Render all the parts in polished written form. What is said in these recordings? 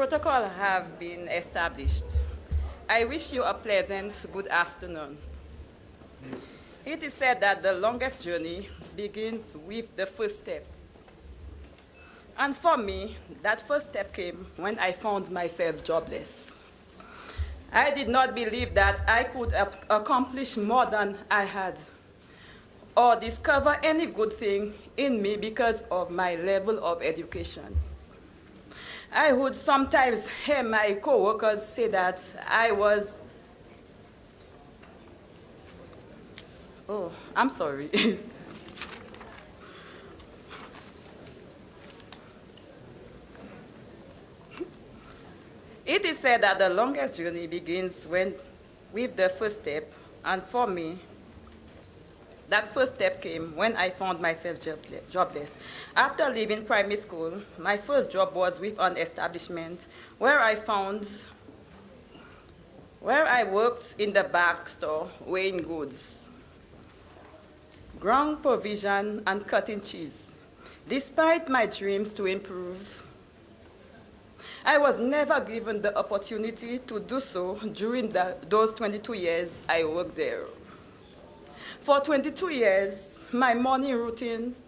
protocol have been established. I wish you a pleasant good afternoon. It is said that the longest journey begins with the first step. And for me, that first step came when I found myself jobless. I did not believe that I could accomplish more than I had, or discover any good thing in me because of my level of education. I would sometimes hear my coworkers say that I was, oh, I'm sorry. It is said that the longest journey begins with the first step, and for me, that first step came when I found myself jobless. After leaving primary school, my first job was with an establishment where I worked in the back store weighing goods, ground provision, and cutting cheese. Despite my dreams to improve, I was never given the opportunity to do so during those 22 years I worked there. For 22 years, my morning routines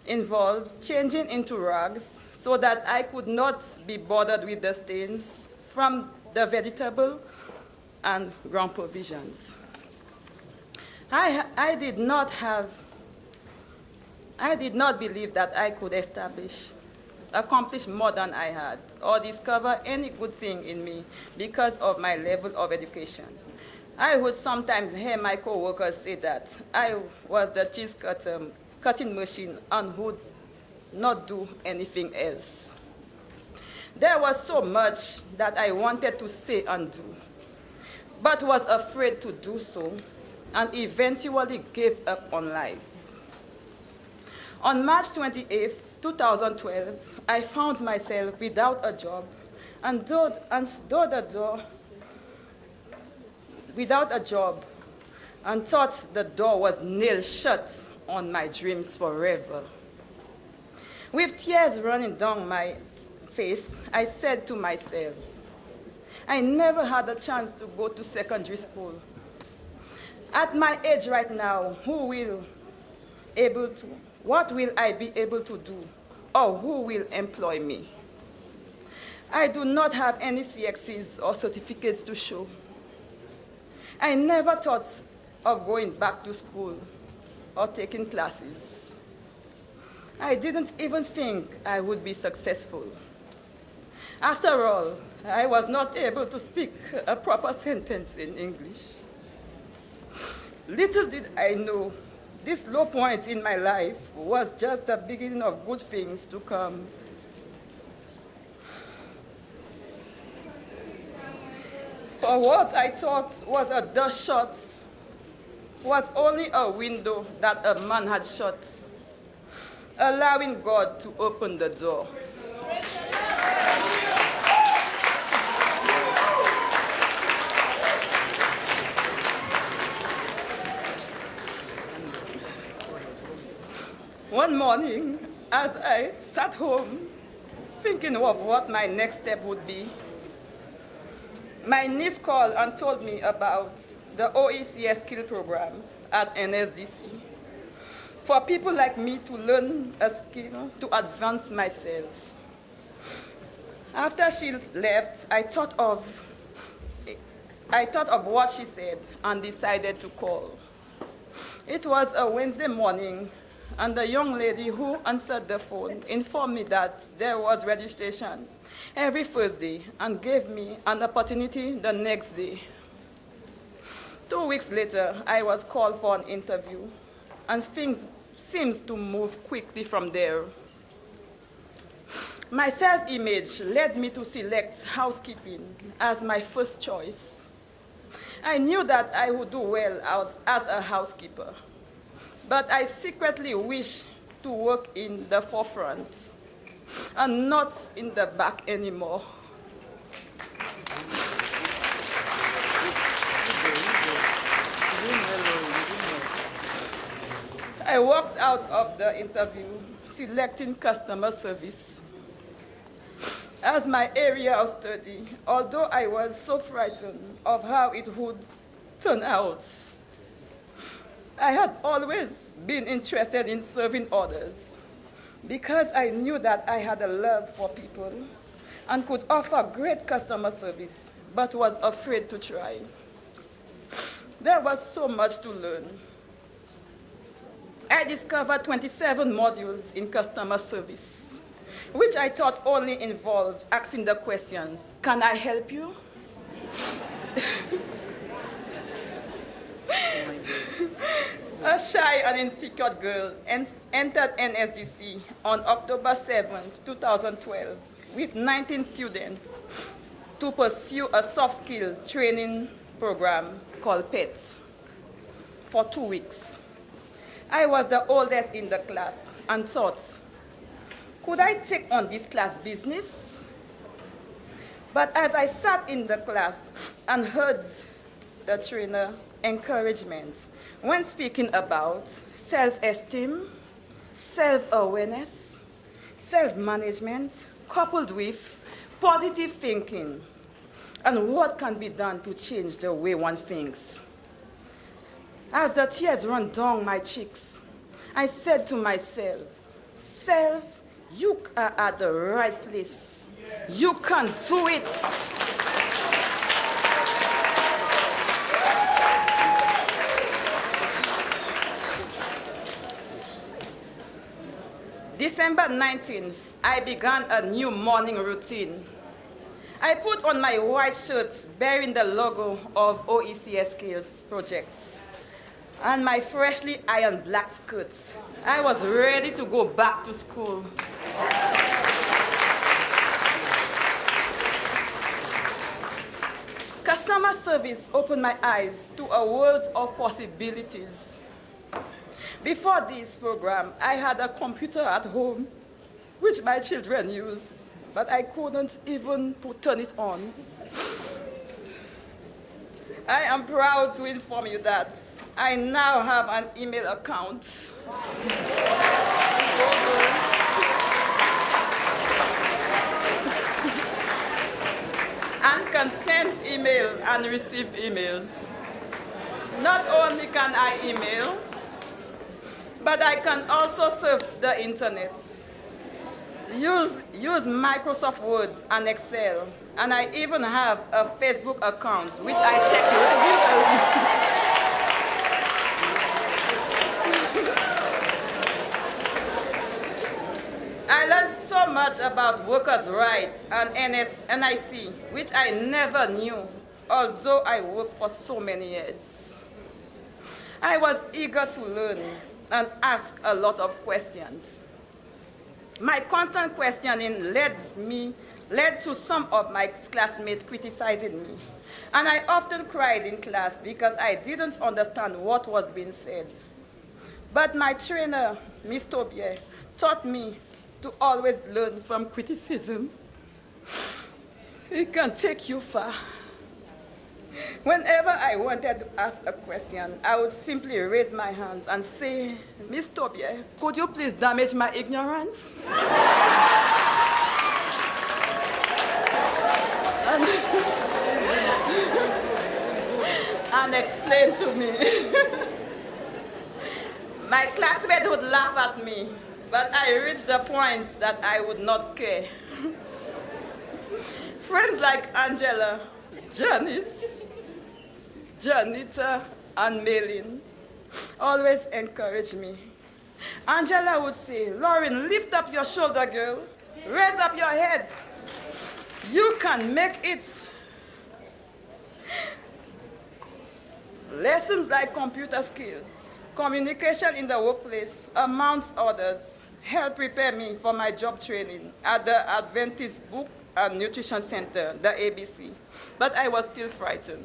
involved changing into rags so that I could not be bothered with the stains from the vegetable and ground provisions. I did not believe that I could accomplish more than I had, or discover any good thing in me because of my level of education. I would sometimes hear my coworkers say that I was the cheese cutting machine and would not do anything else. There was so much that I wanted to say and do, but was afraid to do so, and eventually gave up on life. On March 28, 2012, I found myself without a job, and thought the door was nailed shut on my dreams forever. With tears running down my face, I said to myself, I never had a chance to go to secondary school. At my age right now, what will I be able to do, or who will employ me? I do not have any CXCs or certificates to show. I never thought of going back to school or taking classes. I didn't even think I would be successful. After all, I was not able to speak a proper sentence in English. Little did I know, this low point in my life was just the beginning of good things to come. For what I thought was a door shut was only a window that a man had shut, allowing God to open the door. One morning, as I sat home thinking of what my next step would be, my niece called and told me about the OECS skill program at NSDC for people like me to learn a skill to advance myself. After she left, I thought of what she said and decided to call. It was a Wednesday morning, and the young lady who answered the phone informed me that there was registration every Thursday and gave me an opportunity the next day. 2 weeks later, I was called for an interview, and things seemed to move quickly from there. My self-image led me to select housekeeping as my first choice. I knew that I would do well as a housekeeper, but I secretly wished to work in the forefront and not in the back anymore. I walked out of the interview selecting customer service. as my area of study, although I was so frightened of how it would turn out. I had always been interested in serving others because I knew that I had a love for people and could offer great customer service, but was afraid to try. There was so much to learn. I discovered 27 modules in customer service, which I thought only involved asking the question, "Can I help you?" A shy and insecure girl entered NSDC on October 7, 2012, with 19 students to pursue a soft skill training program called PETS for 2 weeks. I was the oldest in the class and thought, could I take on this class business? But as I sat in the class and heard the trainer encouragement when speaking about self-esteem, self-awareness, self-management, coupled with positive thinking, and what can be done to change the way one thinks. As the tears ran down my cheeks, I said to myself, "Self, you are at the right place. You can do it." December 19th, I began a new morning routine. I put on my white shirt bearing the logo of OECS Skills projects and my freshly ironed black skirt. I was ready to go back to school. Customer service opened my eyes to a world of possibilities. Before this program, I had a computer at home, which my children use, but I couldn't even turn it on. I am proud to inform you that I now have an email account. And can send email and receive emails. Not only can I email, but I can also surf the internet, use Microsoft Word and Excel, and I even have a Facebook account, which I check regularly. I learned so much about workers' rights and NIC, which I never knew, although I worked for so many years. I was eager to learn and ask a lot of questions. My constant questioning led to some of my classmates criticizing me. And I often cried in class because I didn't understand what was being said. But my trainer, Ms. Tobier, taught me to always learn from criticism. It can take you far. Whenever I wanted to ask a question, I would simply raise my hands and say, "Ms. Tobier, could you please damage my ignorance?" and explain to me. My classmates would laugh at me, but I reached the point that I would not care. Friends like Angela, Janice, Janita, and Maylin always encourage me. Angela would say, "Lauren, lift up your shoulder, girl. Raise up your head. You can make it." Lessons like computer skills, communication in the workplace, amongst others, helped prepare me for my job training at the Adventist Book and Nutrition Center, the ABC, but I was still frightened.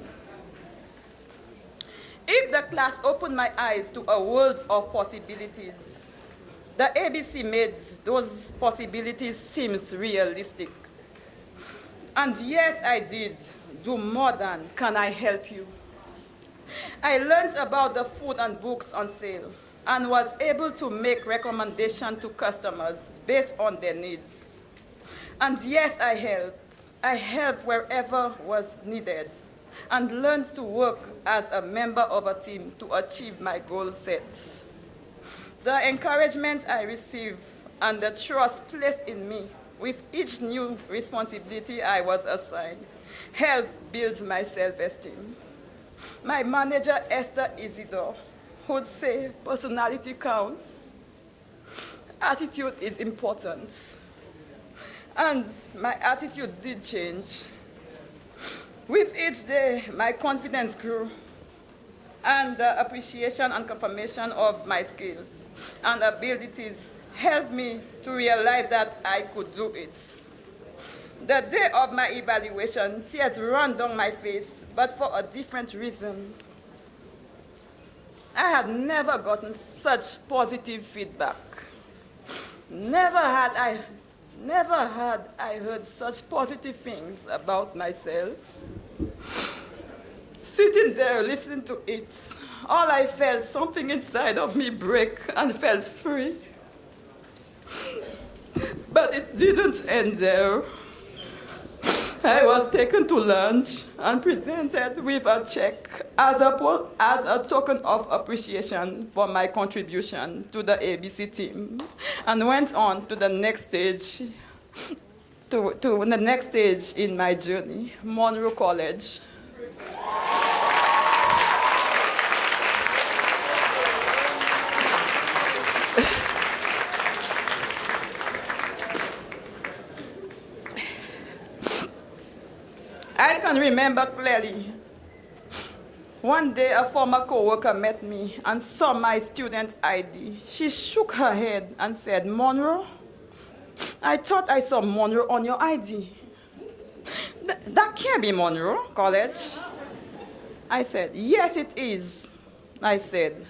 If the class opened my eyes to a world of possibilities, the ABC made those possibilities seem realistic. And yes, I did do more than "Can I help you?" I learned about the food and books on sale and was able to make recommendations to customers based on their needs. And yes, I help. I help wherever was needed and learned to work as a member of a team to achieve my goal set. The encouragement I receive and the trust placed in me with each new responsibility I was assigned helped build my self-esteem. My manager, Esther Isidore, would say personality counts. Attitude is important. And my attitude did change. With each day, my confidence grew, and the appreciation and confirmation of my skills and abilities helped me to realize that I could do it. The day of my evaluation, tears ran down my face, but for a different reason. I had never gotten such positive feedback. Never had I heard such positive things about myself. Sitting there listening to it, all I felt something inside of me break and felt free. But it didn't end there. I was taken to lunch and presented with a check as a token of appreciation for my contribution to the ABC team, and went on to the next stage, to the next stage in my journey, Monroe College. I can remember clearly. One day, a former coworker met me and saw my student ID. She shook her head and said, "Monroe, I thought I saw Monroe on your ID. That can't be Monroe College." I said, "Yes, it is." I said,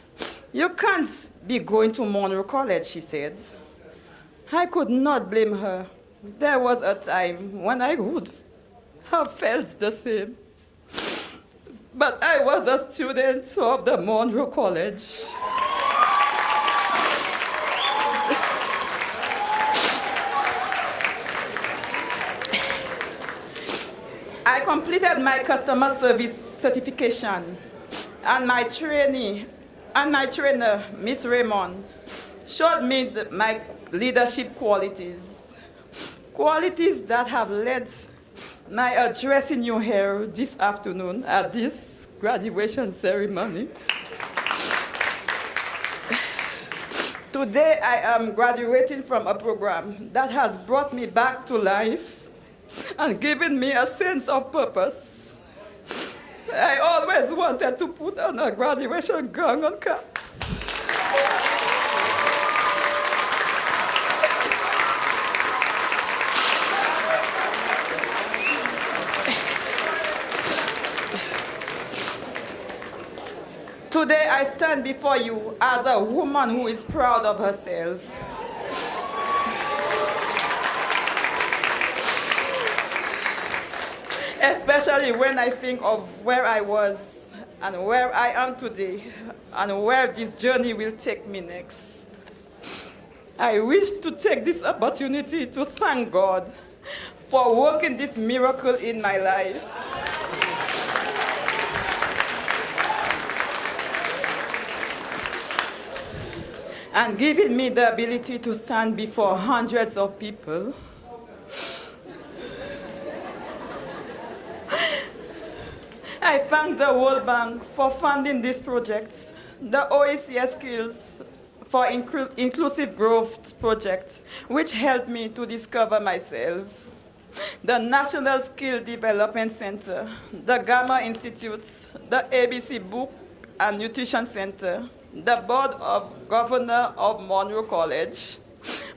"You can't be going to Monroe College," she said. I could not blame her. There was a time when I would have felt the same. But I was a student of the Monroe College. I completed my customer service certification, and my trainer, Miss Raymond, showed me my leadership qualities that have led my addressing you here this afternoon at this graduation ceremony. Today, I am graduating from a program that has brought me back to life and given me a sense of purpose. I always wanted to put on a graduation gown and cap. Today, I stand before you as a woman who is proud of herself. Especially when I think of where I was and where I am today and where this journey will take me next. I wish to take this opportunity to thank God for working this miracle in my life. And giving me the ability to stand before hundreds of people. I thank the World Bank for funding this project, the OECS Skills for Inclusive Growth project, which helped me to discover myself, the National Skill Development Center, the GAMA Institute, the ABC Book and Nutrition Center, the Board of Governors of Monroe College,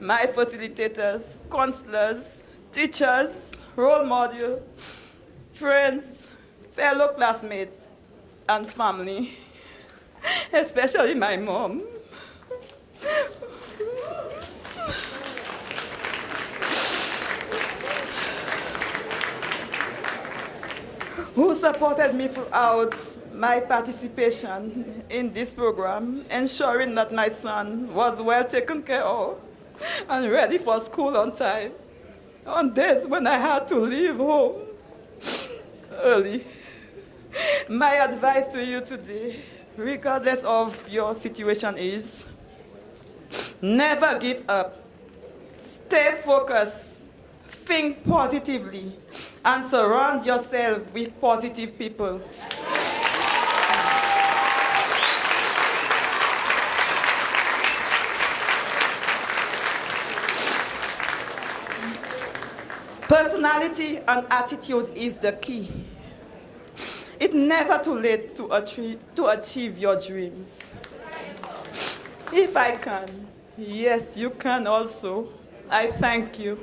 my facilitators, counselors, teachers, role models, friends, fellow classmates, and family, especially my mom. Who supported me throughout my participation in this program, ensuring that my son was well taken care of and ready for school on time. on days when I had to leave home early. My advice to you today, regardless of your situation, is never give up. Stay focused, think positively, and surround yourself with positive people. Personality and attitude is the key. It's never too late to achieve your dreams. If I can, yes, you can also. I thank you.